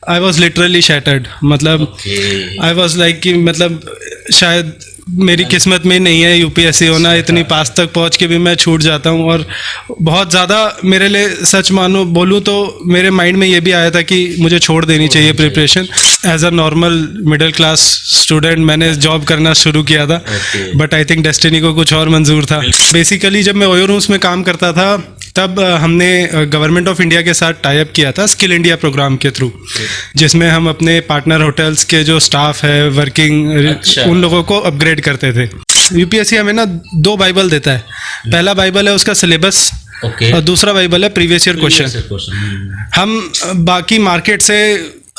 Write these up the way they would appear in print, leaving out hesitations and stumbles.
I was literally shattered, मतलब I was like कि मतलब शायद मेरी किस्मत में नहीं है यूपीएससी होना, इतनी पास तक पहुंच के भी मैं छूट जाता हूं। और बहुत ज़्यादा मेरे लिए, सच मानो बोलूं तो मेरे माइंड में ये भी आया था कि मुझे छोड़ देनी चाहिए preparation. As a normal middle class student मैंने जॉब करना शुरू किया था, बट आई थिंक डेस्टिनी को कुछ और मंजूर था। बेसिकली जब मैं ओयो रूम्स में काम करता था तब हमने गवर्नमेंट ऑफ इंडिया के साथ टाई अप किया था स्किल इंडिया प्रोग्राम के थ्रू, जिसमें हम अपने पार्टनर होटल्स के जो स्टाफ है वर्किंग उन लोगों को अपग्रेड करते थे। यूपीएससी हमें ना 2 बाइबल देता है। पहला बाइबल है उसका सिलेबस और दूसरा बाइबल है प्रीवियस ईयर क्वेश्चन। हम बाकी मार्केट से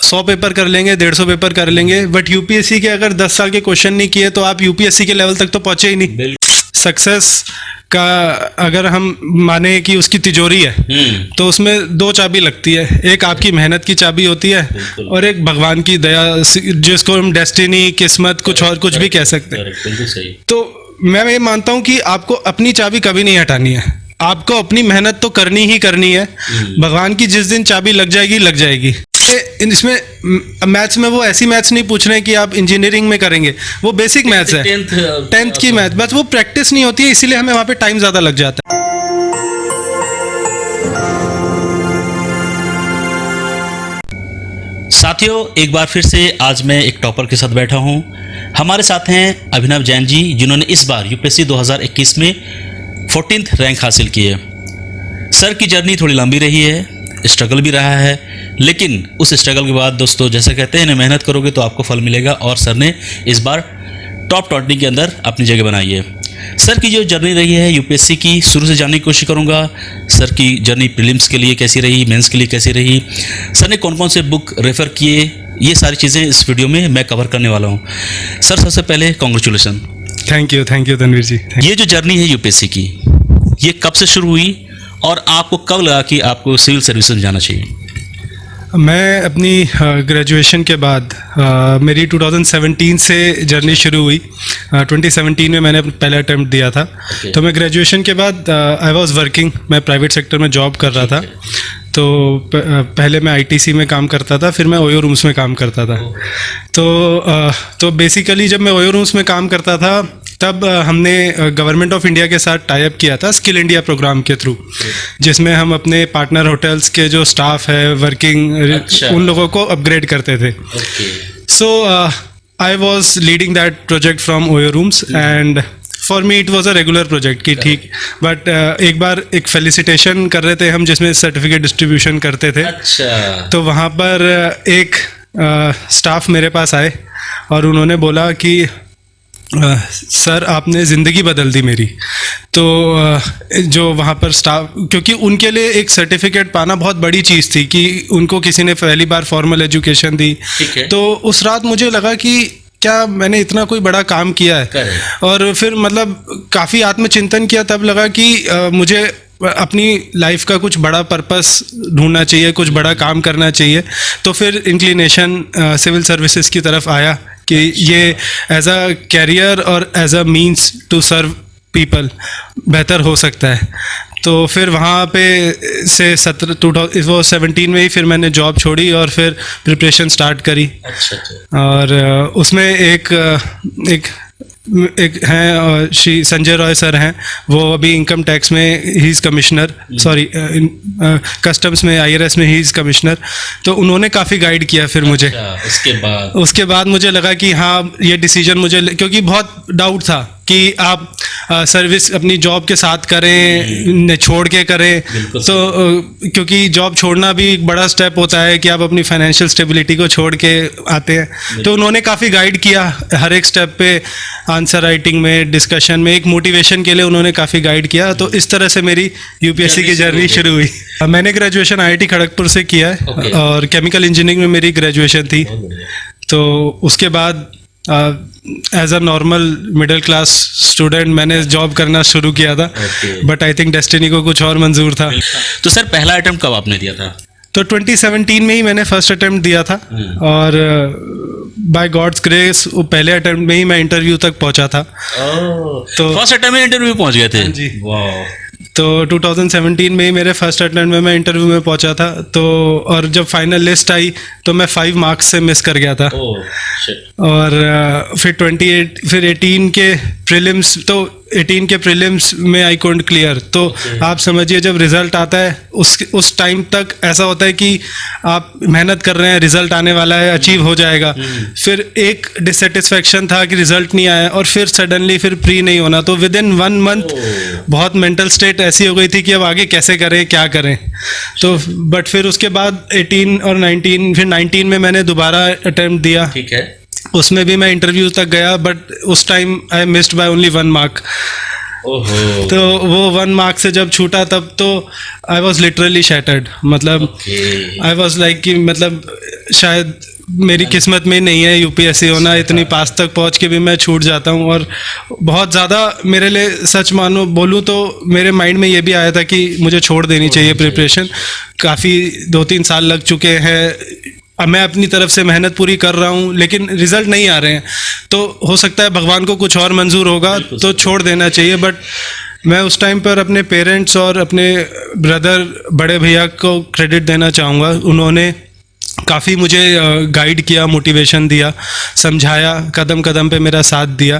100 पेपर कर लेंगे, 150 पेपर कर लेंगे, बट यूपीएससी के अगर 10 साल के क्वेश्चन नहीं किए तो आप यूपीएससी के लेवल तक तो पहुंचे ही नहीं। सक्सेस का अगर हम माने कि उसकी तिजोरी है तो उसमें 2 चाबी लगती है, एक आपकी मेहनत की चाबी होती है और एक भगवान की दया, जिसको हम डेस्टिनी, किस्मत, कुछ और कुछ भी कह सकते हैं। तो मैं ये मानता हूँ कि आपको अपनी चाबी कभी नहीं हटानी है, आपको अपनी मेहनत तो करनी ही करनी है। भगवान की जिस दिन चाबी लग जाएगी लग जाएगी। इसमें मैथ्स में वो ऐसी मैथ्स नहीं पूछ रहे हैं कि आप इंजीनियरिंग में करेंगे, वो बेसिक मैथ्स है, 10th की मैथ्स, बस वो प्रैक्टिस नहीं होती है, इसीलिए हमें वहाँ पे टाइम ज़्यादा लग जाता है। साथियों, एक बार फिर से आज मैं एक टॉपर के साथ बैठा हूँ। हमारे साथ हैं अभिनव जैन जी, जिन्होंने इस बार यूपीएससी 2021 में 14th रैंक हासिल की है। सर की जर्नी थोड़ी लंबी रही है, स्ट्रगल भी रहा है, लेकिन उस स्ट्रगल के बाद दोस्तों, जैसे कहते हैं ना, मेहनत करोगे तो आपको फल मिलेगा, और सर ने इस बार टॉप 20 के अंदर अपनी जगह बनाई है। सर की जो जर्नी रही है यूपीएससी की, शुरू से जानने की कोशिश करूंगा। सर की जर्नी प्रीलिम्स के लिए कैसी रही, मेंस के लिए कैसी रही, सर ने कौन कौन से बुक रेफर किए, ये सारी चीज़ें इस वीडियो में मैं कवर करने वाला हूँ। सर, सबसे पहले कॉन्ग्रेचुलेसन। थैंक यू तनवीर जी। ये जो जर्नी है यूपीएससी की, ये कब से शुरू हुई और आपको कब लगा कि आपको सिविल सर्विस में जाना चाहिए? मैं अपनी ग्रेजुएशन के बाद मेरी 2017 से जर्नी शुरू हुई। 2017 में मैंने पहला अटेम्प्ट दिया था। तो मैं ग्रेजुएशन के बाद आई वाज वर्किंग, मैं प्राइवेट सेक्टर में जॉब कर रहा था। तो पहले मैं आईटीसी में काम करता था, फिर मैं ओयो रूम्स में काम करता था। तो बेसिकली जब मैं ओयो रूम्स में काम करता था तब हमने गवर्नमेंट ऑफ इंडिया के साथ टाई अप किया था स्किल इंडिया प्रोग्राम के थ्रू, जिसमें हम अपने पार्टनर होटल्स के जो स्टाफ है वर्किंग उन लोगों को अपग्रेड करते थे। So I was leading that project from OYO rooms and for me it was a regular project कि ठीक, बट एक बार एक फेलिसिटेशन कर रहे थे हम, जिसमें सर्टिफिकेट डिस्ट्रीब्यूशन करते थे। तो वहाँ पर एक स्टाफ मेरे पास आए और उन्होंने बोला कि सर, आपने ज़िंदगी बदल दी मेरी। तो जो वहाँ पर स्टाफ, क्योंकि उनके लिए एक सर्टिफिकेट पाना बहुत बड़ी चीज़ थी कि उनको किसी ने पहली बार फॉर्मल एजुकेशन दी। तो उस रात मुझे लगा कि क्या मैंने इतना कोई बड़ा काम किया है, और फिर मतलब काफ़ी आत्मचिंतन किया। तब लगा कि मुझे अपनी लाइफ का कुछ बड़ा पर्पस ढूंढना चाहिए, कुछ बड़ा काम करना चाहिए। तो फिर इंक्लिनेशन सिविल सर्विसेज की तरफ आया कि ये एज अ कैरियर और as a means to serve people बेहतर हो सकता है। तो फिर वहाँ पे से 2017 में ही फिर मैंने जॉब छोड़ी और फिर प्रिपरेशन स्टार्ट करी। और उसमें एक हैं श्री संजय रॉय सर हैं, वो अभी इनकम टैक्स में he is commissioner, sorry customs में IRS में ही इज़ कमिश्नर। तो उन्होंने काफ़ी गाइड किया फिर मुझे। उसके बाद मुझे लगा कि हाँ, ये डिसीजन मुझे, क्योंकि बहुत डाउट था कि आप सर्विस अपनी जॉब के साथ करें, छोड़ के करें। तो क्योंकि जॉब छोड़ना भी एक बड़ा स्टेप होता है कि आप अपनी फाइनेंशियल स्टेबिलिटी को छोड़ के आते हैं। तो उन्होंने काफ़ी गाइड किया हर एक स्टेप पे, आंसर राइटिंग में, डिस्कशन में, एक मोटिवेशन के लिए उन्होंने काफ़ी गाइड किया। तो इस तरह से मेरी यूपीएससी की जर्नी शुरू हुई। मैंने ग्रेजुएशन IIT खड़गपुर से किया है और केमिकल इंजीनियरिंग में मेरी ग्रेजुएशन थी। तो उसके बाद as a normal middle class student मैंने जॉब करना शुरू किया था, बट आई थिंक डेस्टिनी को कुछ और मंजूर था। तो सर, पहला अटेम्प्ट कब आपने दिया था? तो 2017 में ही मैंने फर्स्ट अटेम्प्ट दिया था, और बाय गॉड्स ग्रेस वो पहले अटेम्प्ट में ही मैं इंटरव्यू तक पहुंचा था। तो फर्स्ट अटेम्प्ट में इंटरव्यू पहुंच गए थे? जी। वाह, तो 2017 में ही मेरे फर्स्ट अटेम्प्ट में मैं इंटरव्यू में पहुंचा था, तो और जब फाइनल लिस्ट आई तो मैं 5 मार्क्स से मिस कर गया था। और फिर 18 के प्रीलिम्स, तो 18 के प्रीलिम्स में आई कांट क्लियर। तो आप समझिए जब रिजल्ट आता है उस टाइम तक ऐसा होता है कि आप मेहनत कर रहे हैं, रिजल्ट आने वाला है, अचीव हो जाएगा। फिर एक डिससेटिस्फैक्शन था कि रिजल्ट नहीं आया, और फिर सडनली फिर प्री नहीं होना। तो विद इन 1 मंथ बहुत मेंटल स्टेट ऐसी हो गई थी कि अब आगे कैसे करें, क्या करें। तो बट फिर उसके बाद 18 और 19, फिर 19 में मैंने दोबारा अटेम्प्ट दिया। ठीक है। उसमें भी मैं इंटरव्यू तक गया, बट उस time I missed by only 1 mark. ओहो। तो वो 1 मार्क से जब छूटा तब तो आई वॉज लिटरली शैटर्ड। मतलब आई वॉज लाइक कि मतलब शायद मेरी किस्मत में नहीं है यूपीएससी होना, इतनी पास तक पहुंच के भी मैं छूट जाता हूं। और बहुत ज़्यादा मेरे लिए, सच मानो बोलूं तो मेरे माइंड में ये भी आया था कि मुझे छोड़ देनी चाहिए प्रिपरेशन। काफ़ी 2-3 साल लग चुके हैं, अब मैं अपनी तरफ से मेहनत पूरी कर रहा हूँ, लेकिन रिजल्ट नहीं आ रहे हैं। तो हो सकता है भगवान को कुछ और मंजूर होगा तो छोड़ देना चाहिए। बट मैं उस टाइम पर अपने पेरेंट्स और अपने ब्रदर, बड़े भैया को क्रेडिट देना चाहूँगा। उन्होंने काफ़ी मुझे गाइड किया, मोटिवेशन दिया, समझाया, कदम कदम पे मेरा साथ दिया।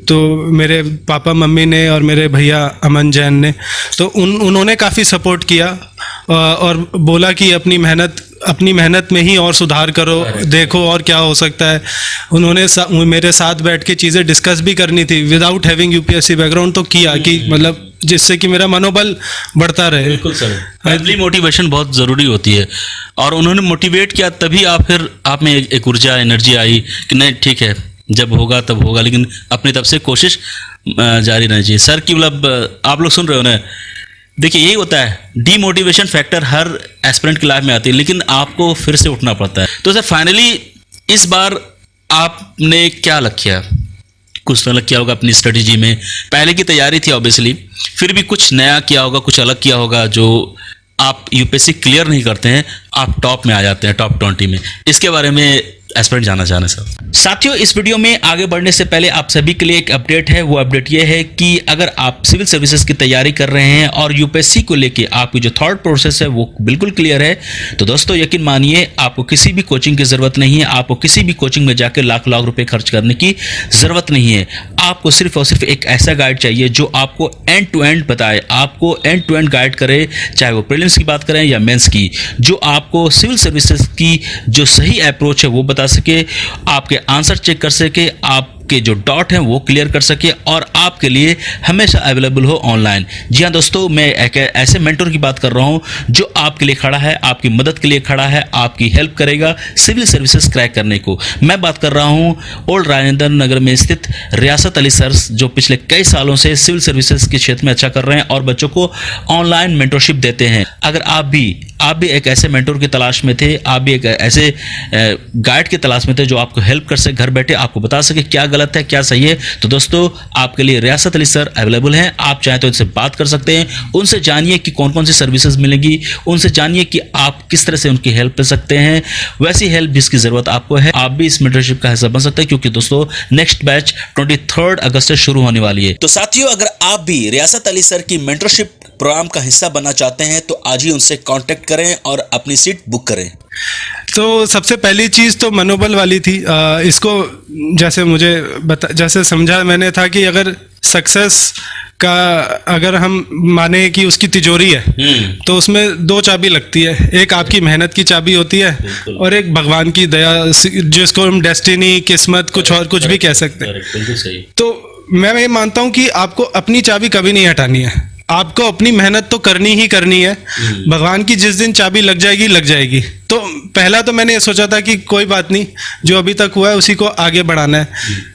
तो मेरे पापा मम्मी ने और मेरे भैया अमन जैन ने, तो उन्होंने काफ़ी सपोर्ट किया और बोला कि अपनी मेहनत में ही और सुधार करो, देखो और क्या हो सकता है। उन्होंने मेरे साथ बैठ के चीज़ें डिस्कस भी करनी थी विदाउट हैविंग यूपीएससी बैकग्राउंड, तो किया कि मतलब जिससे कि मेरा मनोबल बढ़ता रहे। बिल्कुल सर, फैमिली मोटिवेशन बहुत ज़रूरी होती है, और उन्होंने मोटिवेट किया तभी आप में एक ऊर्जा, एनर्जी आई कि नहीं ठीक है, जब होगा तब होगा, लेकिन अपनी तरफ से कोशिश जारी रहनी चाहिए। सर की मतलब आप लोग सुन रहे हो ना, देखिए यही होता है, डीमोटिवेशन फैक्टर हर एस्पिरेंट की लाइफ में आती है, लेकिन आपको फिर से उठना पड़ता है। तो सर फाइनली इस बार आपने क्या लग किया, कुछ तो अलग किया होगा अपनी स्ट्रेटजी में, पहले की तैयारी थी ऑब्वियसली, फिर भी कुछ नया किया होगा, कुछ अलग किया होगा जो आप यूपीएससी क्लियर नहीं करते हैं, आप टॉप में आ जाते हैं, टॉप 20 में। इसके बारे में एस्पिरेंट जानना चाहना सर। साथियों, इस वीडियो में आगे बढ़ने से पहले आप सभी के लिए एक अपडेट है। वो अपडेट ये है कि अगर आप सिविल सर्विसेज की तैयारी कर रहे हैं और यूपीएससी को लेके आपकी जो थॉट प्रोसेस है वो बिल्कुल क्लियर है, तो दोस्तों यकीन मानिए आपको किसी भी कोचिंग की ज़रूरत नहीं है, आपको किसी भी कोचिंग में जाकर लाख लाख रुपए खर्च करने की ज़रूरत नहीं है। आपको सिर्फ और सिर्फ एक ऐसा गाइड चाहिए जो आपको एंड टू एंड बताए, आपको एंड टू एंड गाइड करे, चाहे वो प्रीलिम्स की बात करें या मेंस की, जो आपको सिविल सर्विसेज की जो सही अप्रोच है वो बता सके, आपके आंसर चेक कर सके, आपके जो डाउट हैं वो क्लियर कर सके, और आपके लिए हमेशा अवेलेबल हो ऑनलाइन। जी हाँ दोस्तों, मैं एक ऐसे मेंटर की बात कर रहा हूं जो आपके लिए खड़ा है, आपकी मदद के लिए खड़ा है, आपकी हेल्प करेगा सिविल सर्विसेज क्रैक करने को। मैं बात कर रहा हूं ओल्ड राजेंद्र नगर में स्थित रियासत अली सर, जो पिछले कई सालों से सिविल सर्विसेज के क्षेत्र में अच्छा कर रहे हैं और बच्चों को ऑनलाइन मेंटरशिप देते हैं। अगर आप भी एक ऐसे मेंटर की तलाश में थे, आप भी एक ऐसे गाइड की तलाश में थे जो आपको हेल्प कर सके, घर बैठे आपको बता सके क्या गलत है क्या सही है, तो दोस्तों आपके लिए रियासत अली सर अवेलेबल हैं। आप चाहें तो इनसे बात कर सकते हैं, उनसे जानिए कि कौन कौन सी सर्विसेज मिलेंगी, उनसे जानिए कि आप किस तरह से उनकी हेल्प ले सकते हैं, वैसी हेल्प जिसकी ज़रूरत आपको है। आप भी इस मेंटरशिप का हिस्सा बन सकते हैं, क्योंकि दोस्तों नेक्स्ट बैच 23 अगस्त से शुरू होने वाली है। तो साथियों, अगर आप भी रियासत अली सर की मेंटरशिप प्रोग्राम का हिस्सा बनना चाहते हैं तो आज ही उनसे कांटेक्ट करें और अपनी सीट बुक करें। तो सबसे पहली चीज़ तो मनोबल वाली थी। इसको जैसे समझा मैंने था कि अगर सक्सेस का अगर हम माने कि उसकी तिजोरी है तो उसमें 2 चाबी लगती है, एक आपकी मेहनत की चाबी होती है और एक भगवान की दया, जिसको हम डेस्टिनी, किस्मत, कुछ और कुछ भी कह सकते हैं। बिल्कुल सही। तो मैं ये मानता हूँ कि आपको अपनी चाबी कभी नहीं हटानी है, आपको अपनी मेहनत तो करनी ही करनी है। भगवान की जिस दिन चाबी लग जाएगी। तो पहला तो मैंने ये सोचा था कि कोई बात नहीं, जो अभी तक हुआ है उसी को आगे बढ़ाना है।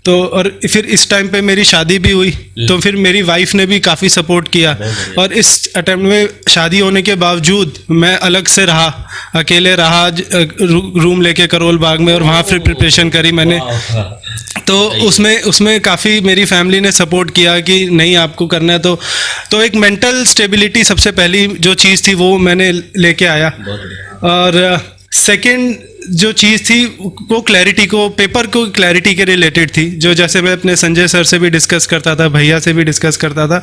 तो और फिर इस टाइम पे मेरी शादी भी हुई, तो फिर मेरी वाइफ ने भी काफ़ी सपोर्ट किया, और इस अटेम्प्ट में शादी होने के बावजूद मैं अलग से रहा, अकेले रहा रूम लेके करोल बाग में, और वहाँ फिर प्रिपरेशन करी मैंने। तो उसमें काफ़ी मेरी फैमिली ने सपोर्ट किया कि नहीं आपको करना है। तो एक मेंटल स्टेबिलिटी सबसे पहली जो चीज़ थी वो मैंने लेके आया। और सेकंड जो चीज़ थी वो क्लैरिटी को, पेपर को क्लैरिटी के रिलेटेड थी, जो जैसे मैं अपने संजय सर से भी डिस्कस करता था, भैया से भी डिस्कस करता था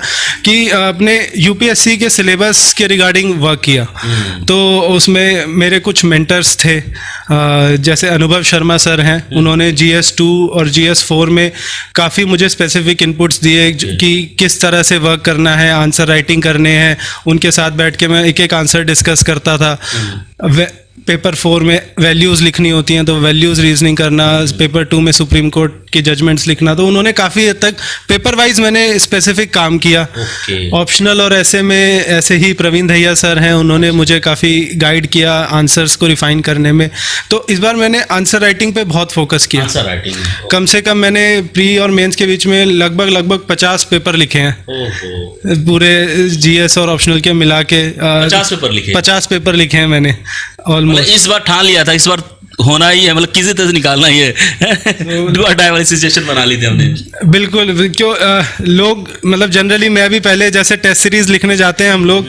कि अपने यूपीएससी के सिलेबस के रिगार्डिंग वर्क किया। तो उसमें मेरे कुछ मेंटर्स थे, जैसे अनुभव शर्मा सर हैं, उन्होंने GS2 और GS4 में काफ़ी मुझे स्पेसिफिक इनपुट्स दिए कि किस तरह से वर्क करना है, आंसर राइटिंग करने हैं। उनके साथ बैठ के मैं एक एक आंसर डिस्कस करता था। पेपर 4 में वैल्यूज़ लिखनी होती हैं, तो वैल्यूज़ रीजनिंग करना, पेपर 2 में सुप्रीम कोर्ट की जजमेंट्स लिखना। तो उन्होंने काफ़ी हद तक पेपर वाइज मैंने स्पेसिफिक काम किया। ऑप्शनल और ऐसे में ऐसे ही प्रवीण दहिया सर हैं, उन्होंने मुझे काफ़ी गाइड किया आंसर्स को रिफाइन करने में। तो इस बार मैंने आंसर राइटिंग पे बहुत फोकस किया। आंसर राइटिंग कम से कम मैंने प्री और मेंस के बीच में लगभग 50 पेपर लिखे हैं, पूरे GS और ऑप्शनल के मिला के 50 पेपर लिखे हैं मैंने ऑलमोस्ट। इस बार ठान लिया था, इस बार होना ही है, मतलब किसी तरह से निकालना ही है। डू और डाई वाली सिचुएशन बना ली थी हमने। बिल्कुल, क्यों लोग मतलब जनरली मैं भी पहले जैसे टेस्ट सीरीज लिखने जाते हैं हम लोग,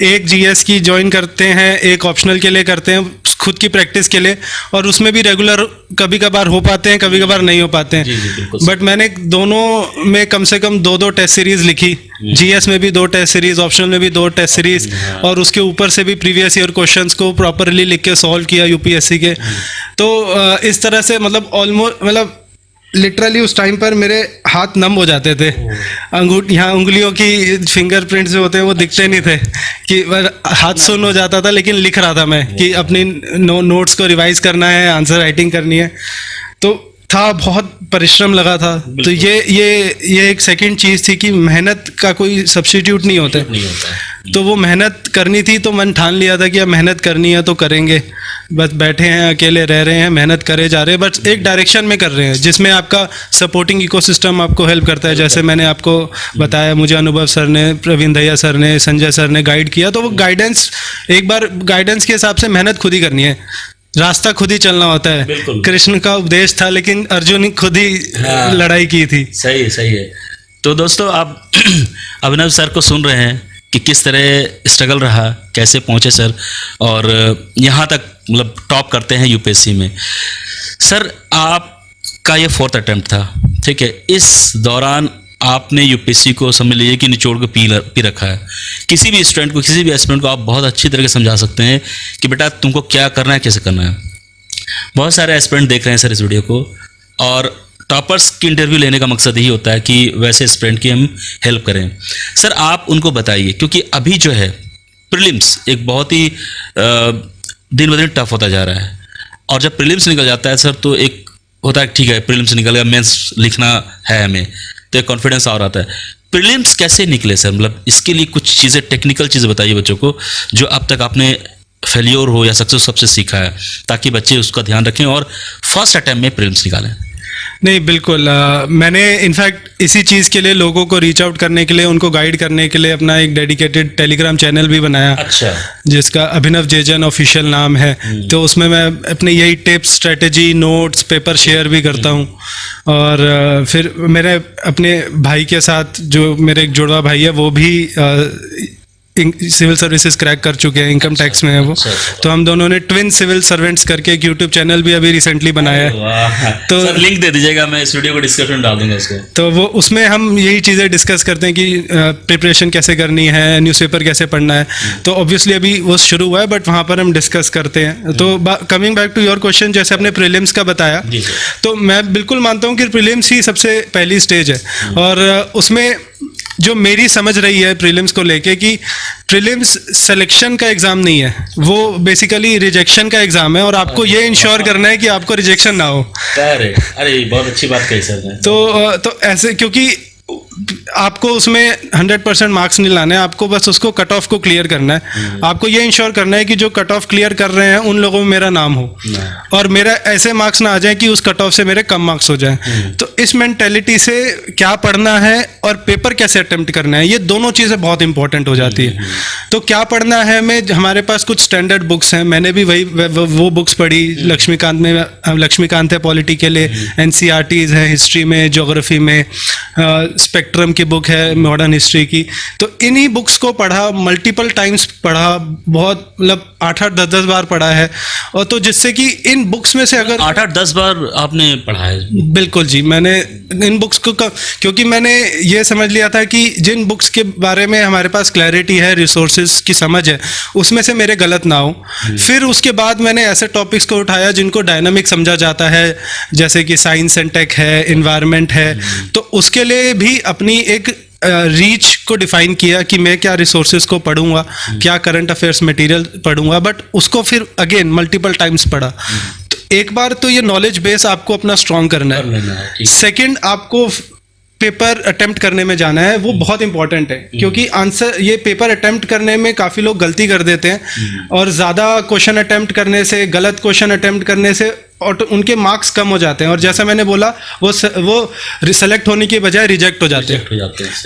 एक GS की ज्वाइन करते हैं, एक ऑप्शनल के लिए करते हैं खुद की प्रैक्टिस के लिए, और उसमें भी रेगुलर कभी कभार हो पाते हैं, कभी कभार नहीं हो पाते हैं। बट मैंने दोनों में कम से कम 2-2 टेस्ट सीरीज लिखी, GS में भी 2 टेस्ट सीरीज, ऑप्शनल में भी 2 टेस्ट सीरीज, और उसके ऊपर से भी प्रीवियस ईयर क्वेश्चंस को प्रॉपरली लिख के सॉल्व किया यूपीएससी के। तो इस तरह से मतलब ऑलमोस्ट मतलब लिटरली उस टाइम पर मेरे हाथ नम हो जाते थे। यहाँ उंगलियों की फिंगरप्रिंट्स जो होते हैं वो दिखते नहीं थे, कि हाथ सुन्न हो जाता था, लेकिन लिख रहा था मैं कि अपनी नोट्स को रिवाइज करना है, आंसर राइटिंग करनी है। तो था, बहुत परिश्रम लगा था। तो ये एक सेकंड चीज़ थी कि मेहनत का कोई सब्स्टिट्यूट नहीं होता। तो वो मेहनत करनी थी, तो मन ठान लिया था कि अब मेहनत करनी है तो करेंगे। बस बैठे हैं, अकेले रह रहे हैं, मेहनत करे जा रहे हैं, बस एक डायरेक्शन में कर रहे हैं जिसमें आपका सपोर्टिंग इकोसिस्टम आपको हेल्प करता है। जैसे मैंने आपको बताया, मुझे अनुभव सर ने, प्रवीण दहिया सर ने, संजय सर ने गाइड किया। तो वो गाइडेंस, एक बार गाइडेंस के हिसाब से मेहनत खुद ही करनी है, रास्ता खुद ही चलना होता है। कृष्ण का उपदेश था, लेकिन अर्जुन खुद ही लड़ाई की थी। सही है। तो दोस्तों, आप अभिनव सर को सुन रहे हैं कि किस तरह स्ट्रगल रहा, कैसे पहुंचे सर, और यहाँ तक मतलब टॉप करते हैं यूपीएससी में। सर, आपका ये 4th अटेम्प्ट था, ठीक है। इस दौरान आपने यूपीएससी को समझ लीजिए कि निचोड़ के पी रखा है। किसी भी स्टूडेंट को, किसी भी एस्पिरेंट को आप बहुत अच्छी तरह से समझा सकते हैं कि बेटा तुमको क्या करना है, कैसे करना है। बहुत सारे एस्पिरेंट देख रहे हैं सर इस वीडियो को, और टॉपर्स की इंटरव्यू लेने का मकसद यही होता है कि वैसे एस्पिरेंट की हम हेल्प करें। सर, आप उनको बताइए, क्योंकि अभी जो है प्रीलिम्स एक बहुत ही दिन ब दिन टफ होता जा रहा है, और जब प्रीलिम्स निकल जाता है सर, तो एक होता है ठीक है प्रीलिम्स निकल गया, मेंस लिखना है हमें, तो एक कॉन्फिडेंस और आता है। प्रीलिम्स कैसे निकले सर, मतलब इसके लिए कुछ चीज़ें, टेक्निकल चीज़ें बताइए बच्चों को, जो अब तक आपने फेलियर हो या सक्सेस सबसे सीखा है, ताकि बच्चे उसका ध्यान रखें और फर्स्ट अटैम्प्ट में प्रीलिम्स निकालें। नहीं, बिल्कुल। मैंने इनफैक्ट इसी चीज़ के लिए लोगों को रीच आउट करने के लिए, उनको गाइड करने के लिए अपना एक डेडिकेटेड टेलीग्राम चैनल भी बनाया। अच्छा। जिसका अभिनव जेजन ऑफिशियल नाम है। तो उसमें मैं अपने यही tips, strategy, notes, paper share भी करता हूँ। और फिर मेरे अपने भाई के साथ, जो मेरे एक जुड़वा भाई है, वो भी सिविल सर्विसेज क्रैक कर चुके हैं, इनकम टैक्स में है वो। तो हम दोनों ने ट्विन सिविल सर्वेंट्स करके एक यूट्यूब चैनल भी अभी रिसेंटली बनाया है। तो सर लिंक दे दीजिएगा, मैं इस वीडियो को डिस्क्रिप्शन में डाल दूंगा उसको। तो वो उसमें हम यही चीज़ें डिस्कस करते हैं कि प्रिपरेशन कैसे करनी है, न्यूज़पेपर कैसे पढ़ना है। तो ऑब्वियसली अभी वो शुरू हुआ है, बट वहाँ पर हम डिस्कस करते हैं। तो coming back to your question, जैसे आपने प्रीलिम्स का बताया, तो मैं बिल्कुल मानता हूँ कि प्रीलिम्स ही सबसे पहली स्टेज है। और उसमें जो मेरी समझ रही है प्रीलिम्स को लेके, कि प्रीलिम्स सिलेक्शन का एग्जाम नहीं है, वो बेसिकली रिजेक्शन का एग्जाम है। और आपको ये इंश्योर करना है कि आपको रिजेक्शन ना हो। अरे बहुत अच्छी बात कही सर ने। तो ऐसे, क्योंकि आपको उसमें 100% मार्क्स नहीं लाने हैं, आपको बस उसको कट ऑफ को क्लियर करना है। आपको ये इंश्योर करना है कि जो कट ऑफ क्लियर कर रहे हैं उन लोगों में मेरा नाम हो, और मेरा ऐसे मार्क्स ना आ जाए कि उस कट ऑफ से मेरे कम मार्क्स हो जाएं। तो इस मेंटेलिटी से क्या पढ़ना है और पेपर कैसे अटेम्प्ट करना है, ये दोनों चीज़ें बहुत इंपॉर्टेंट हो जाती है। तो क्या पढ़ना है, हमारे पास कुछ स्टैंडर्ड बुक्स हैं, मैंने भी वो बुक्स पढ़ी। लक्ष्मीकांत है पॉलिटी के लिए, NCERTs है हिस्ट्री में, ज्योग्राफी में, स्पेक्ट्रम की बुक है मॉडर्न हिस्ट्री की, तो इन्हीं बुक्स को पढ़ा, मल्टीपल टाइम्स पढ़ा, बहुत मतलब 8-8 10-10 बार पढ़ा है। और तो जिससे कि इन बुक्स में से अगर 8-10 बार आपने पढ़ा है? बिल्कुल जी, मैंने इन बुक्स को क्योंकि मैंने ये समझ लिया था कि जिन बुक्स के बारे में हमारे पास क्लैरिटी है, रिसोर्सेज की समझ है, उसमें से मेरे गलत ना हो। फिर उसके बाद मैंने ऐसे टॉपिक्स को उठाया जिनको डायनामिक समझा जाता है, जैसे कि साइंस एंड टेक है, इन्वायरमेंट है, तो उसके लिए भी अपनी एक रीच को डिफाइन किया कि मैं क्या रिसोर्सेज को पढ़ूंगा, क्या करंट अफेयर्स मटेरियल पढ़ूंगा, बट उसको फिर अगेन मल्टीपल टाइम्स पढ़ा। तो एक बार तो ये नॉलेज बेस आपको अपना स्ट्रॉन्ग करना है। सेकंड, आपको पेपर अटेम्प्ट करने में जाना है, वो बहुत इंपॉर्टेंट है, क्योंकि आंसर ये पेपर अटेम्प्ट करने में काफ़ी लोग गलती कर देते हैं, और ज़्यादा क्वेश्चन अटेम्प्ट करने से, गलत क्वेश्चन अटेम्प्ट करने से और उनके मार्क्स कम हो जाते हैं, और जैसा मैंने बोला वो सेलेक्ट होने के बजाय रिजेक्ट हो जाते हैं।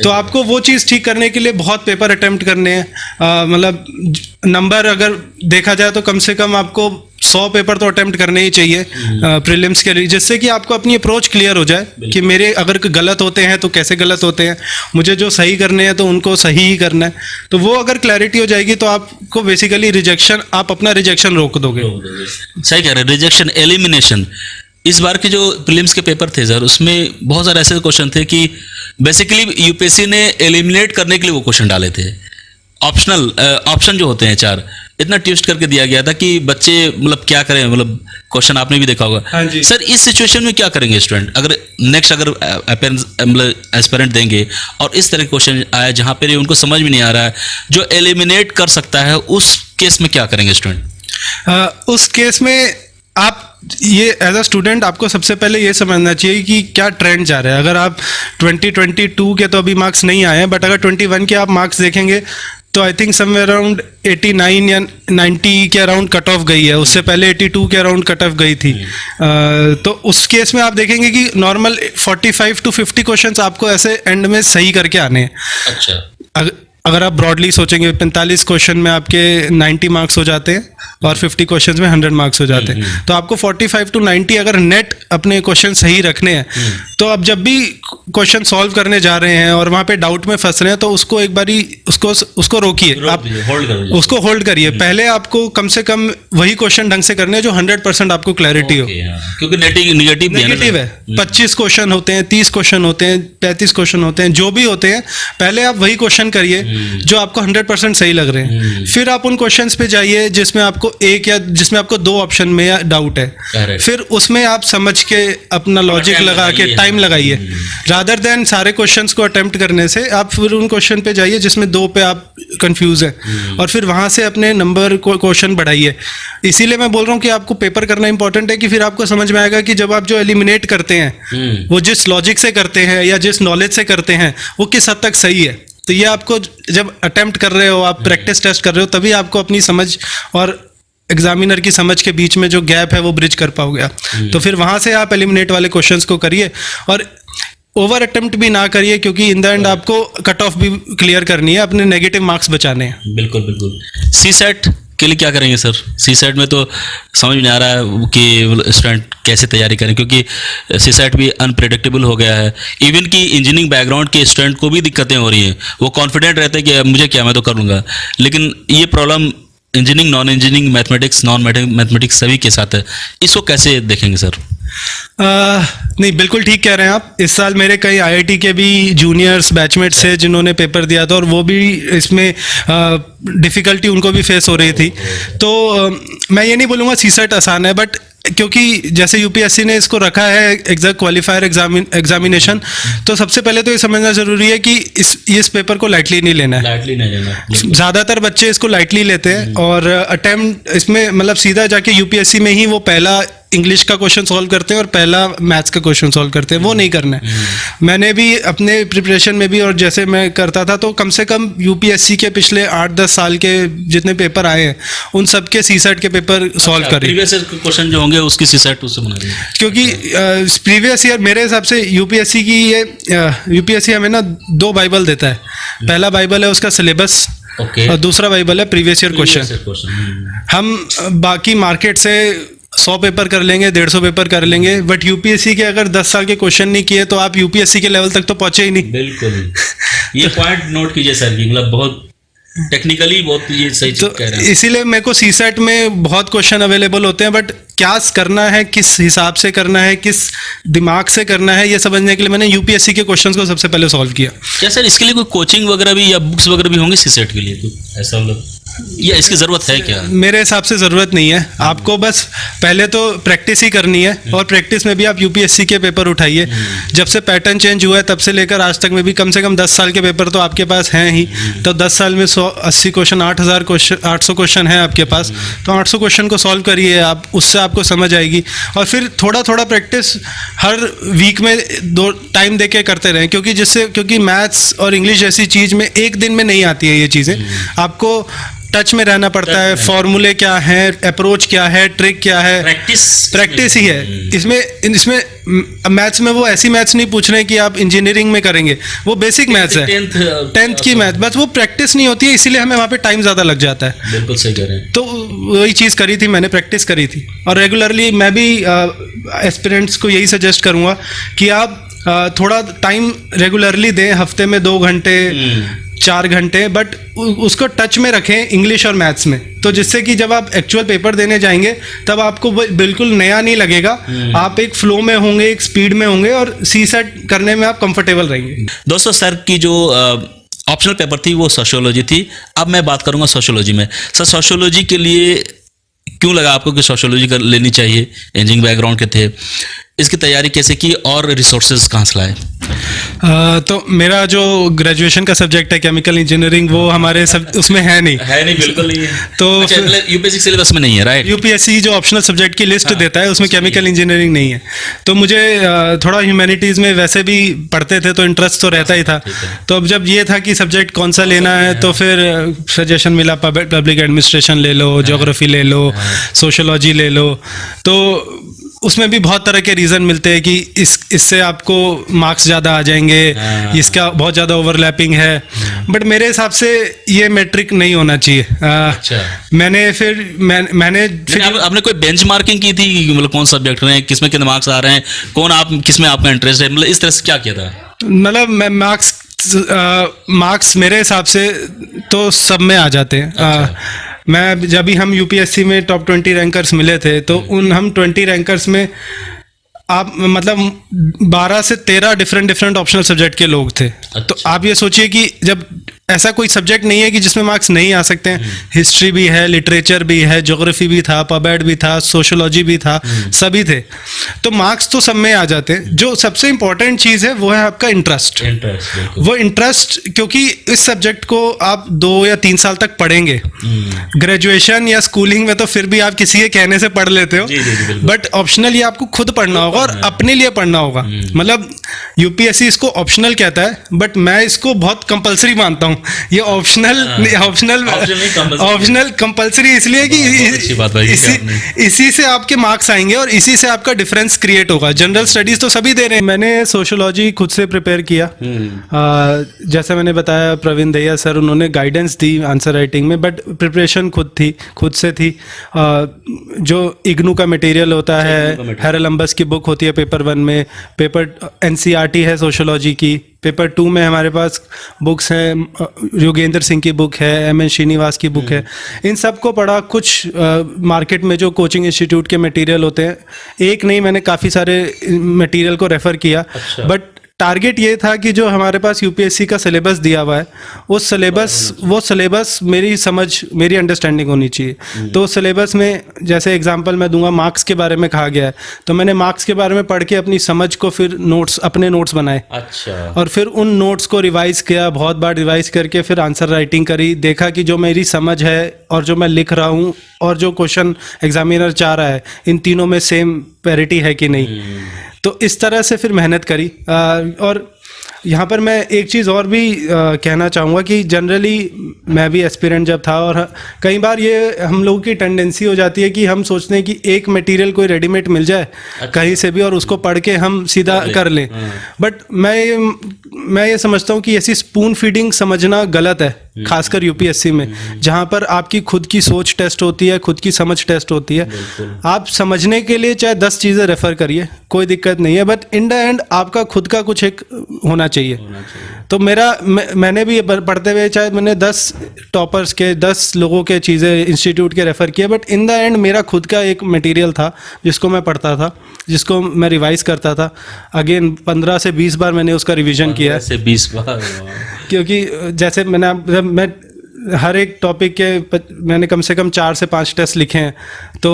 तो आपको वो चीज़ ठीक करने के लिए बहुत पेपर अटेम्प्ट करने हैं। मतलब नंबर अगर देखा जाए तो कम से कम आपको 100 पेपर तो अटेम्प्ट करने ही चाहिए प्रीलिम्स के लिए, जिससे कि आपको अपनी अप्रोच क्लियर हो जाए कि मेरे अगर गलत होते हैं तो कैसे गलत होते हैं, मुझे जो सही करने हैं तो उनको सही ही करना है। तो वो अगर क्लैरिटी हो जाएगी तो आपको बेसिकली रिजेक्शन, आप अपना रिजेक्शन रोक दोगे। सही कह रहे हैं, रिजेक्शन, एलिमिनेशन। इस बार के जो प्रीलिम्स के पेपर थे सर, उसमें बहुत सारे ऐसे क्वेश्चन थे कि बेसिकली यूपीएससी ने एलिमिनेट करने के लिए वो क्वेश्चन डाले थे। ऑप्शन जो होते हैं 4, इतना ट्विस्ट करके दिया गया था कि बच्चे मतलब क्या करें, मतलब क्वेश्चन आपने भी देखा होगा। हाँ जी। सर इस सिचुएशन में क्या करेंगे स्टूडेंट, अगर नेक्स्ट अगर एस्पिरेंट देंगे और इस तरह के क्वेश्चन आए जहाँ पे उनको समझ में नहीं आ रहा है, जो एलिमिनेट कर सकता है, उस केस में क्या करेंगे स्टूडेंट? उस केस में आप ये एज अ स्टूडेंट आपको सबसे पहले ये समझना चाहिए कि क्या ट्रेंड जा रहा है। अगर आप 2022 के तो अभी मार्क्स नहीं आए हैं, बट अगर 21 के आप मार्क्स देखेंगे तो आई थिंक समवेयर अराउंड 89 या 90 के अराउंड कट ऑफ गई है, उससे पहले 82 के अराउंड कट ऑफ गई थी। तो उस केस में आप देखेंगे कि नॉर्मल 45 to 50 क्वेश्चंस आपको ऐसे एंड में सही करके आने हैं। अच्छा, अगर आप ब्रॉडली सोचेंगे 45 क्वेश्चन में आपके 90 मार्क्स हो जाते हैं और 50 क्वेश्चंस में 100 मार्क्स हो जाते हैं, तो आपको 45 to 90 अगर नेट अपने क्वेश्चन सही रखने हैं, तो आप जब भी क्वेश्चन सॉल्व करने जा रहे हैं और वहाँ पे डाउट में फंस रहे हैं, तो उसको एक बारी उसको रोकिए, आप उसको होल्ड करिए। पहले आपको कम से कम वही क्वेश्चन ढंग से करने हैं जो 100% आपको क्लैरिटी हो, क्योंकि नेगेटिव है। 25 क्वेश्चन होते हैं, 30 क्वेश्चन होते हैं, 35 क्वेश्चन होते हैं, जो भी होते हैं, पहले आप वही क्वेश्चन करिए जो आपको 100% सही लग रहे हैं। फिर आप उन क्वेश्चंस पे जाइए जिसमें आपको एक या जिसमें आपको 2 ऑप्शन में या डाउट है, फिर उसमें आप समझ के अपना लॉजिक लगा के टाइम लगाइए, रादर देन सारे क्वेश्चंस को अटेम्प्ट करने से। आप फिर उन क्वेश्चन पे जाइए जिसमें 2 पे आप कंफ्यूज हैं, और फिर वहां से अपने नंबर को क्वेश्चन बढ़ाइए। इसीलिए मैं बोल रहा हूँ कि आपको पेपर करना इंपॉर्टेंट है, कि फिर आपको समझ में आएगा कि जब आप जो एलिमिनेट करते हैं वो जिस लॉजिक से करते हैं या जिस नॉलेज से करते हैं वो किस हद तक सही है। तो ये आपको जब अटेम्प्ट कर रहे हो, आप प्रैक्टिस टेस्ट कर रहे हो, तभी आपको अपनी समझ और एग्जामिनर की समझ के बीच में जो गैप है वो ब्रिज कर पाओगे। तो फिर वहां से आप एलिमिनेट वाले क्वेश्चंस को करिए, और ओवर अटेम्प्ट भी ना करिए, क्योंकि इन द एंड आपको कट ऑफ भी क्लियर करनी है, अपने नेगेटिव मार्क्स बचाने हैं। बिल्कुल बिल्कुल। सीसेट के लिए क्या करेंगे सर? सीसेट में तो समझ में नहीं आ रहा है कि स्टूडेंट कैसे तैयारी करें, क्योंकि सीसेट भी अनप्रेडिक्टेबल हो गया है। इवन कि इंजीनियरिंग बैकग्राउंड के स्टूडेंट को भी दिक्कतें हो रही हैं, वो कॉन्फिडेंट रहते हैं कि मुझे क्या, मैं तो कर लूँगा, लेकिन ये problem engineering, non engineering, mathematics, non mathematics सभी के साथ है। इसको कैसे देखेंगे सर? नहीं, बिल्कुल ठीक कह रहे हैं आप। इस साल मेरे कई आईआईटी के भी जूनियर्स बैचमेट्स थे जिन्होंने पेपर दिया था, और वो भी इसमें डिफ़िकल्टी उनको भी फेस हो रही थी। तो मैं ये नहीं बोलूँगा सीसेट आसान है, बट क्योंकि जैसे यूपीएससी ने इसको रखा है एग्जैक्ट क्वालिफायर एग्जामिनेशन, तो सबसे पहले तो ये समझना ज़रूरी है कि इस पेपर को लाइटली नहीं लेना है। ज़्यादातर बच्चे इसको लाइटली लेते हैं और अटेम्प्ट इसमें मतलब सीधा जाके यूपीएससी में ही वो पहला इंग्लिश का क्वेश्चन सॉल्व करते हैं और पहला मैथ्स का क्वेश्चन सॉल्व करते हैं। वो नहीं करना है। मैंने भी अपने प्रिपरेशन में भी, और जैसे मैं करता था, तो कम से कम यूपीएससी के पिछले 8-10 साल के जितने पेपर आए हैं उन सब के सीसेट के पेपर सॉल्व करें। प्रीवियस क्वेश्चन जो होंगे उसकी सीसेट उससे बना देंगे, क्योंकि प्रीवियस ईयर मेरे हिसाब से यूपीएससी की यूपीएससी हमें ना 2 बाइबल देता है। पहला बाइबल है उसका सिलेबस, और दूसरा बाइबल है प्रीवियस ईयर क्वेश्चन। हम बाकी मार्केट से 100 पेपर कर लेंगे, 150 पेपर कर लेंगे, बट यूपीएससी के अगर 10 साल के क्वेश्चन नहीं किए तो आप यूपीएससी के लेवल तक तो पहुंचे ही नहीं। बिल्कुल, ये पॉइंट नोट कीजिए सर की, मतलब बहुत टेक्निकली बहुत ये सही चीज कह रहे हैं। इसीलिए मेरे को सीसेट में बहुत क्वेश्चन अवेलेबल होते हैं, बट क्या करना है, किस हिसाब से करना है, किस दिमाग से करना है, ये समझने के लिए मैंने यूपीएससी के क्वेश्चंस को सबसे पहले सॉल्व किया। क्या सर इसके लिए कोई कोचिंग वगैरह भी या बुक्स वगैरह भी होंगे सीसेट के लिए, तो ऐसा मतलब या इसकी ज़रूरत है क्या? मेरे हिसाब से ज़रूरत नहीं है। आपको बस पहले तो प्रैक्टिस ही करनी है, और प्रैक्टिस में भी आप यूपीएससी के पेपर उठाइए। जब से पैटर्न चेंज हुआ है तब से लेकर आज तक में भी कम से कम 10 साल के पेपर तो आपके पास हैं ही। तो 10 साल में 180 क्वेश्चन, 8000 क्वेश्चन, 800 क्वेश्चन है आपके पास। तो 800 क्वेश्चन को सॉल्व करिए आप, उससे आपको समझ आएगी। और फिर थोड़ा थोड़ा प्रैक्टिस हर वीक में 2 टाइम दे के करते रहें, क्योंकि मैथ्स और इंग्लिश जैसी चीज़ में एक दिन में नहीं आती है ये चीज़ें। आपको टच में रहना पड़ता है, फॉर्मूले क्या है, अप्रोच क्या है, ट्रिक क्या है, प्रैक्टिस ही है। इसमें मैथ्स में वो ऐसी मैथ्स नहीं पूछ रहे हैं कि आप इंजीनियरिंग में करेंगे, वो बेसिक मैथ्स है, 10th की मैथ, बस वो प्रैक्टिस नहीं होती है, इसीलिए हमें वहाँ पे टाइम ज़्यादा लग जाता है। बिल्कुल सही कह रहे हैं। तो वही चीज़ करी थी मैंने, प्रैक्टिस करी थी। और रेगुलरली मैं भी एस्पिरेंट्स को यही सजेस्ट करूँगा कि आप थोड़ा टाइम रेगुलरली दें, हफ्ते में 2 घंटे 4 घंटे, बट उसको टच में रखें इंग्लिश और मैथ्स में। तो जिससे कि जब आप एक्चुअल पेपर देने जाएंगे तब आपको बिल्कुल नया नहीं लगेगा, आप एक फ्लो में होंगे, एक स्पीड में होंगे, और सीसेट करने में आप कंफर्टेबल रहेंगे। दोस्तों, सर की जो ऑप्शनल पेपर थी वो सोशियोलॉजी थी। अब मैं बात करूंगा सोशियोलॉजी में। सर, सोशियोलॉजी के लिए क्यों लगा आपको कि सोशियोलॉजी कर लेनी चाहिए? इंजीनियरिंग बैकग्राउंड के थे, इसकी तैयारी कैसे की और रिसोर्सेज कहाँ से लाए? तो मेरा जो ग्रेजुएशन का सब्जेक्ट है केमिकल इंजीनियरिंग, वो हमारे सब उसमें है नहीं, बिल्कुल नहीं है। तो यूपीएससी सिलेबस में नहीं है, राइट? यूपीएससी जो ऑप्शनल सब्जेक्ट की लिस्ट देता है उसमें केमिकल इंजीनियरिंग नहीं है। तो मुझे थोड़ा ह्यूमैनिटीज़ में वैसे भी पढ़ते थे तो इंटरेस्ट तो रहता ही था। तो अब जब ये था कि सब्जेक्ट कौन सा लेना है, तो फिर सजेशन मिला पब्लिक एडमिनिस्ट्रेशन ले लो, ज्योग्राफी ले लो, सोशियोलॉजी ले लो। तो उसमें भी बहुत तरह के रीज़न मिलते हैं कि इससे आपको मार्क्स ज़्यादा आ जाएंगे, इसका बहुत ज़्यादा ओवरलैपिंग है, बट मेरे हिसाब से ये मैट्रिक नहीं होना चाहिए। अच्छा। मैंने फिर आपने कोई बेंचमार्किंग की थी, मतलब कौन सब्जेक्ट में किसमें कितने मार्क्स आ रहे हैं, कौन आप किसमें आपका इंटरेस्ट है, मतलब इस तरह से क्या किया था? मतलब मार्क्स मेरे हिसाब से तो सब में आ जाते हैं। अच्छा। मैं जब भी हम यूपीएससी में टॉप 20 रैंकर्स मिले थे, तो हम 20 रैंकर्स में आप मतलब 12 से 13 डिफरेंट ऑप्शनल सब्जेक्ट के लोग थे। अच्छा। तो आप ये सोचिए कि जब ऐसा कोई सब्जेक्ट नहीं है कि जिसमें मार्क्स नहीं आ सकते हैं। हिस्ट्री भी है, लिटरेचर भी है, ज्योग्राफी भी था, पबएड भी था, सोशियोलॉजी भी था, सभी थे। तो मार्क्स तो सब में आ जाते हैं। जो सबसे इंपॉर्टेंट चीज़ है वो है आपका इंटरेस्ट। वो इंटरेस्ट, क्योंकि इस सब्जेक्ट को आप 2 या 3 साल तक पढ़ेंगे। ग्रेजुएशन या स्कूलिंग में तो फिर भी आप किसी के कहने से पढ़ लेते हो, बट ऑप्शनली आपको खुद पढ़ना होगा और अपने लिए पढ़ना होगा। मतलब यूपीएससी इसको ऑप्शनल कहता है, बट मैं इसको बहुत कंपलसरी मानता हूँ। ये ऑप्शनल कंपलसरी इसलिए कि इसी से आपके मार्क्स आएंगे और इसी से आपका डिफरेंस क्रिएट होगा। जनरल स्टडीज तो सभी दे रहे हैं। मैंने सोशियोलॉजी खुद से प्रिपेयर किया। जैसे मैंने बताया, प्रवीण दहिया सर, उन्होंने गाइडेंस दी आंसर राइटिंग में, बट प्रिपरेशन खुद से थी। जो इग्नू का मटेरियल होता है, हेरलम्बस की बुक होती है पेपर 1 में, पेपर एनसीईआरटी है सोशियोलॉजी की, पेपर 2 में हमारे पास बुक्स हैं, योगेंद्र सिंह की बुक है, एम.एन. श्रीनिवास की बुक है। इन सब को पढ़ा। कुछ मार्केट में जो कोचिंग इंस्टीट्यूट के मटेरियल होते हैं, एक नहीं, मैंने काफ़ी सारे मटेरियल को रेफ़र किया। अच्छा। बट टारगेट ये था कि जो हमारे पास यूपीएससी का सिलेबस दिया हुआ है, वो सिलेबस मेरी समझ, मेरी अंडरस्टैंडिंग होनी चाहिए। तो सिलेबस में जैसे एग्जांपल मैं दूंगा, मार्क्स के बारे में कहा गया है, तो मैंने मार्क्स के बारे में पढ़ के अपनी समझ को फिर अपने नोट्स बनाए। अच्छा। और फिर उन नोट्स को रिवाइज किया, बहुत बार रिवाइज करके फिर आंसर राइटिंग करी। देखा कि जो मेरी समझ है और जो मैं लिख रहा हूँ और जो क्वेश्चन एग्जामिनर चाह रहा है, इन तीनों में सेम पैरिटी है कि नहीं। तो इस तरह से फिर मेहनत करी। और यहाँ पर मैं एक चीज़ और भी कहना चाहूँगा कि जनरली मैं भी एस्पिरेंट जब था, और कई बार ये हम लोगों की टेंडेंसी हो जाती है कि हम सोचते हैं कि एक मटेरियल कोई रेडीमेड मिल जाए कहीं से भी और उसको पढ़ के हम सीधा कर लें। बट मैं ये समझता हूँ कि ऐसी स्पून फीडिंग समझना गलत है। खासकर यूपीएससी में, जहाँ पर आपकी खुद की सोच टेस्ट होती है, खुद की समझ टेस्ट होती है। आप समझने के लिए चाहे 10 चीज़ें रेफ़र करिए, कोई दिक्कत नहीं है, बट इन द एंड आपका खुद का कुछ एक होना चाहिए। तो मैंने भी पढ़ते हुए चाहे मैंने 10 टॉपर्स के 10 लोगों के चीज़ें इंस्टीट्यूट के रेफ़र किए, बट इन द एंड मेरा खुद का एक मटेरियल था जिसको मैं पढ़ता था, जिसको मैं रिवाइज करता था। अगेन 15 से 20 बार मैंने उसका रिवीजन किया है। से 20 बार क्योंकि जैसे मैं हर एक टॉपिक के मैंने कम से कम 4 से 5 टेस्ट लिखे हैं। तो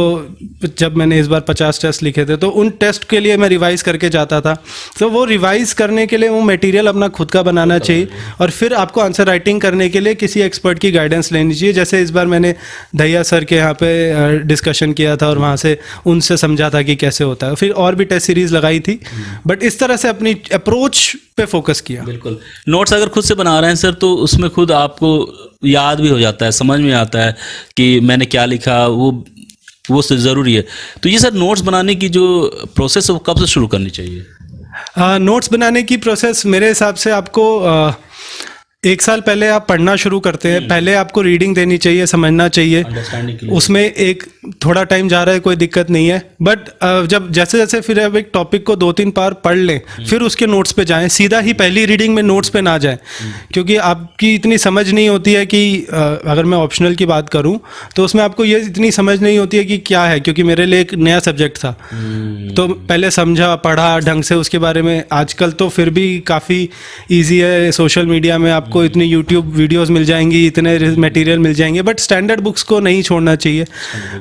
जब मैंने इस बार 50 टेस्ट लिखे थे, तो उन टेस्ट के लिए मैं रिवाइज़ करके जाता था। तो वो रिवाइज़ करने के लिए वो मटेरियल अपना खुद का बनाना चाहिए, और फिर आपको आंसर राइटिंग करने के लिए किसी एक्सपर्ट की गाइडेंस लेनी चाहिए। जैसे इस बार मैंने दहिया सर के यहाँ पे डिस्कशन किया था और वहाँ से उनसे समझा था कि कैसे होता है। फिर और भी टेस्ट सीरीज़ लगाई थी, बट इस तरह से अपनी अप्रोच पे फोकस किया। बिल्कुल। नोट्स अगर खुद से बना रहे हैं सर, तो उसमें खुद आपको याद भी हो जाता है, समझ में आता है कि मैंने क्या लिखा, वो ज़रूरी है। तो ये सर नोट्स बनाने की जो प्रोसेस है वो कब से शुरू करनी चाहिए? नोट्स बनाने की प्रोसेस मेरे हिसाब से आपको 1 साल पहले आप पढ़ना शुरू करते हैं। पहले आपको रीडिंग देनी चाहिए, समझना चाहिए, उसमें एक थोड़ा टाइम जा रहा है, कोई दिक्कत नहीं है। बट जब जैसे जैसे फिर अब एक टॉपिक को 2-3 बार पढ़ लें, फिर उसके नोट्स पे जाएं। सीधा ही पहली रीडिंग में नोट्स पे ना जाएं, क्योंकि आपकी इतनी समझ नहीं होती है कि अगर मैं ऑप्शनल की बात करूं तो उसमें आपको ये इतनी समझ नहीं होती है कि क्या है, क्योंकि मेरे लिए एक नया सब्जेक्ट था। तो पहले समझा, पढ़ा ढंग से उसके बारे में। आजकल तो फिर भी काफ़ी ईजी है, सोशल मीडिया में आपको इतनी यूट्यूब वीडियोस मिल जाएंगी, इतने मटेरियल मिल जाएंगे, बट स्टैंडर्ड बुक्स को नहीं छोड़ना चाहिए।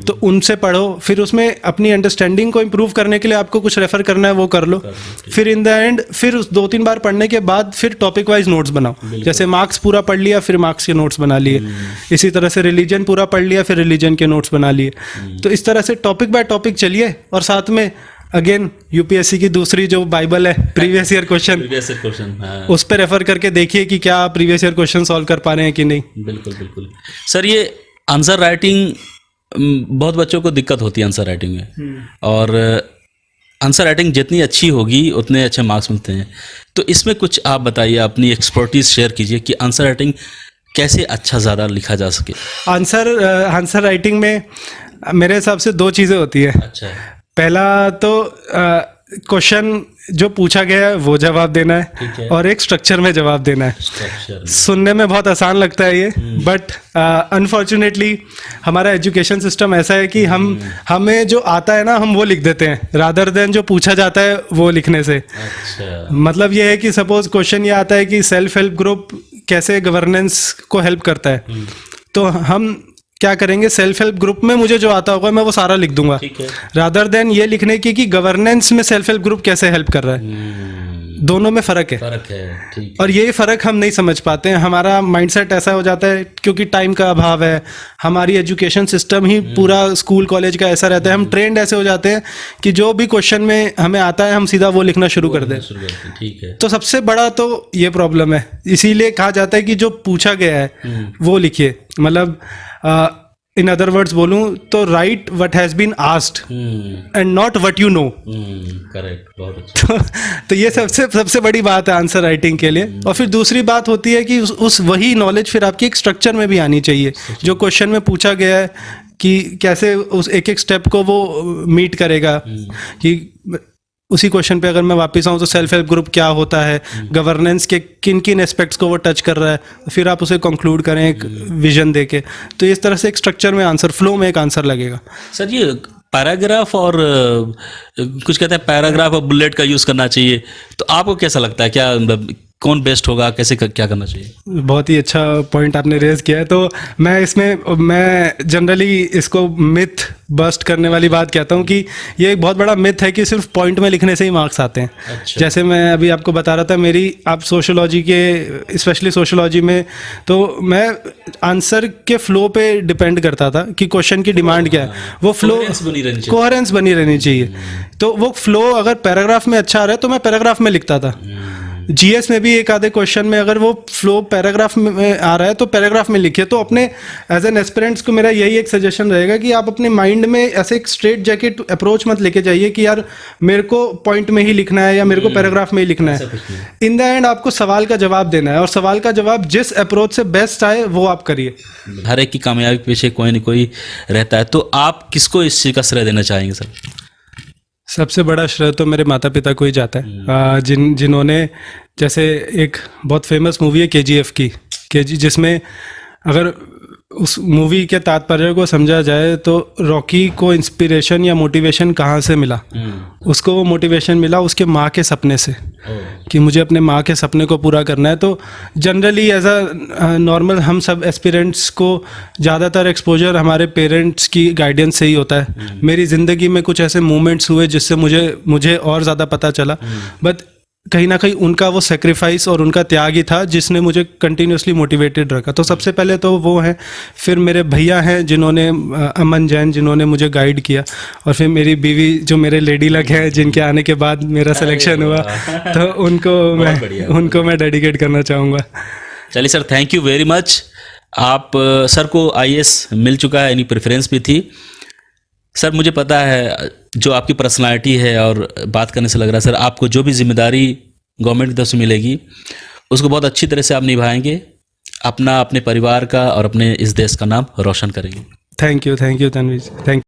तो उनसे पढ़ो, फिर उसमें अपनी अंडरस्टैंडिंग को इम्प्रूव करने के लिए आपको कुछ रेफर करना है वो कर लो। फिर इन द एंड फिर उस 2-3 बार पढ़ने के बाद फिर टॉपिक वाइज नोट्स बनाओ। जैसे मार्क्स पूरा पढ़ लिया, फिर मार्क्स के नोट्स बना लिए। इसी तरह से रिलीजन पूरा पढ़ लिया, फिर रिलीजन के नोट्स बना लिए। तो इस तरह से टॉपिक बाय टॉपिक चलिए, और साथ में अगेन यूपीएससी की दूसरी जो बाइबल है, प्रीवियस ईयर क्वेश्चन, उस पर रेफर करके देखिए कि क्या आप प्रीवियस ईयर क्वेश्चन सॉल्व कर पा रहे हैं कि नहीं। बिल्कुल बिल्कुल सर, ये आंसर राइटिंग बहुत बच्चों को दिक्कत होती है आंसर राइटिंग में, और आंसर राइटिंग जितनी अच्छी होगी उतने अच्छे मार्क्स मिलते हैं। तो इसमें कुछ आप बताइए, अपनी एक्सपर्टीज शेयर कीजिए कि आंसर राइटिंग कैसे अच्छा ज़्यादा लिखा जा सके। आंसर राइटिंग में मेरे हिसाब से 2 चीज़ें होती है। अच्छा। पहला तो क्वेश्चन जो पूछा गया है वो जवाब देना है, और एक स्ट्रक्चर में जवाब देना है। सुनने में बहुत आसान लगता है ये, बट अनफॉर्चुनेटली हमारा एजुकेशन सिस्टम ऐसा है कि हमें जो आता है ना, हम वो लिख देते हैं रादर देन जो पूछा जाता है वो लिखने से। अच्छा। मतलब ये है कि सपोज क्वेश्चन ये आता है कि सेल्फ हेल्प ग्रुप कैसे गवर्नेंस को हेल्प करता है, तो हम क्या करेंगे, सेल्फ हेल्प ग्रुप में मुझे जो आता होगा मैं वो सारा लिख दूंगा, रादर देन ये लिखने की कि गवर्नेंस में सेल्फ हेल्प ग्रुप कैसे हेल्प कर रहा है। दोनों में फ़र्क है। ठीक। और ये फ़र्क हम नहीं समझ पाते हैं। हमारा माइंडसेट ऐसा हो जाता है क्योंकि टाइम का अभाव है, हमारी एजुकेशन सिस्टम ही पूरा स्कूल कॉलेज का ऐसा रहता है। हम ट्रेंड ऐसे हो जाते हैं कि जो भी क्वेश्चन में हमें आता है हम सीधा वो लिखना शुरू कर दें। ठीक है। तो सबसे बड़ा तो ये प्रॉब्लम है, इसीलिए कहा जाता है कि जो पूछा गया है वो लिखिए। मतलब इन अदर वर्ड्स बोलूं तो right what has been asked and not what you know. Correct, बहुत अच्छा। तो ये सबसे बड़ी बात है आंसर राइटिंग के लिए। और फिर दूसरी बात होती है कि उस वही नॉलेज फिर आपकी एक स्ट्रक्चर में भी आनी चाहिए। जो क्वेश्चन में पूछा गया है कि कैसे उस एक स्टेप को वो मीट करेगा, कि उसी क्वेश्चन पे अगर मैं वापस आऊँ तो सेल्फ हेल्प ग्रुप क्या होता है, गवर्नेंस के किन किन एस्पेक्ट्स को वो टच कर रहा है, फिर आप उसे कंक्लूड करें एक विजन देके। तो इस तरह से एक स्ट्रक्चर में आंसर, फ्लो में एक आंसर लगेगा। सर ये पैराग्राफ और कुछ कहते हैं पैराग्राफ और बुलेट का यूज़ करना चाहिए, तो आपको कैसा लगता है, क्या कौन बेस्ट होगा, कैसे क्या करना चाहिए? बहुत ही अच्छा पॉइंट आपने रेज किया है। तो मैं जनरली इसको मिथ बस्ट करने वाली बात कहता हूँ कि ये एक बहुत बड़ा मिथ है कि सिर्फ पॉइंट में लिखने से ही मार्क्स आते हैं। अच्छा। जैसे मैं अभी आपको बता रहा था, आप सोशियोलॉजी के, स्पेशली सोशियोलॉजी में, तो मैं आंसर के फ्लो पे डिपेंड करता था कि क्वेश्चन की डिमांड क्या है। वो फ्लो, कोहेरेंस बनी रहनी चाहिए। तो वो फ्लो अगर पैराग्राफ में अच्छा आ रहा है तो मैं पैराग्राफ में लिखता था। जीएस में भी एक आधे क्वेश्चन में अगर वो फ्लो पैराग्राफ में आ रहा है तो पैराग्राफ में लिखिए। तो अपने एज एन एस्पिरेंट्स को मेरा यही एक सजेशन रहेगा कि आप अपने माइंड में ऐसे एक स्ट्रेट जैकेट अप्रोच मत लेके जाइए कि यार मेरे को पॉइंट में ही लिखना है या मेरे को पैराग्राफ में ही लिखना है। इन द एंड आपको सवाल का जवाब देना है और सवाल का जवाब जिस अप्रोच से बेस्ट आए वो आप करिए। हर एक की कामयाबी के पीछे कोई न कोई रहता है, तो आप किसको इस चीज़ का श्रेय देना चाहेंगे सर? सबसे बड़ा श्रेय तो मेरे माता पिता को ही जाता है, जिन्होंने, जैसे एक बहुत फेमस मूवी है केजीएफ की, जिसमें अगर उस मूवी के तात्पर्य को समझा जाए तो रॉकी को इंस्पिरेशन या मोटिवेशन कहाँ से मिला? उसको वो मोटिवेशन मिला उसके माँ के सपने से, कि मुझे अपने माँ के सपने को पूरा करना है। तो जनरली एज अ नॉर्मल हम सब एस्पिरेंट्स को ज़्यादातर एक्सपोजर हमारे पेरेंट्स की गाइडेंस से ही होता है। मेरी ज़िंदगी में कुछ ऐसे मोमेंट्स हुए जिससे मुझे और ज़्यादा पता चला, बट कहीं ना कहीं उनका वो सेक्रीफाइस और उनका त्याग ही था जिसने मुझे कंटिन्यूसली मोटिवेटेड रखा। तो सबसे पहले तो वो हैं, फिर मेरे भैया हैं जिन्होंने, अमन जैन, जिन्होंने मुझे गाइड किया, और फिर मेरी बीवी जो मेरे लेडी लक है जिनके आने के बाद मेरा सिलेक्शन हुआ, तो उनको मैं डेडिकेट करना चाहूँगा। चलिए sir, thank you very much. आप सर को आईएएस मिल चुका है, यानी प्रेफरेंस भी थी। सर मुझे पता है जो आपकी पर्सनालिटी है, और बात करने से लग रहा है सर आपको जो भी जिम्मेदारी गवर्नमेंट की तरफ से मिलेगी उसको बहुत अच्छी तरह से आप निभाएंगे, अपने परिवार का और अपने इस देश का नाम रोशन करेंगे। Thank you Tanveer, thank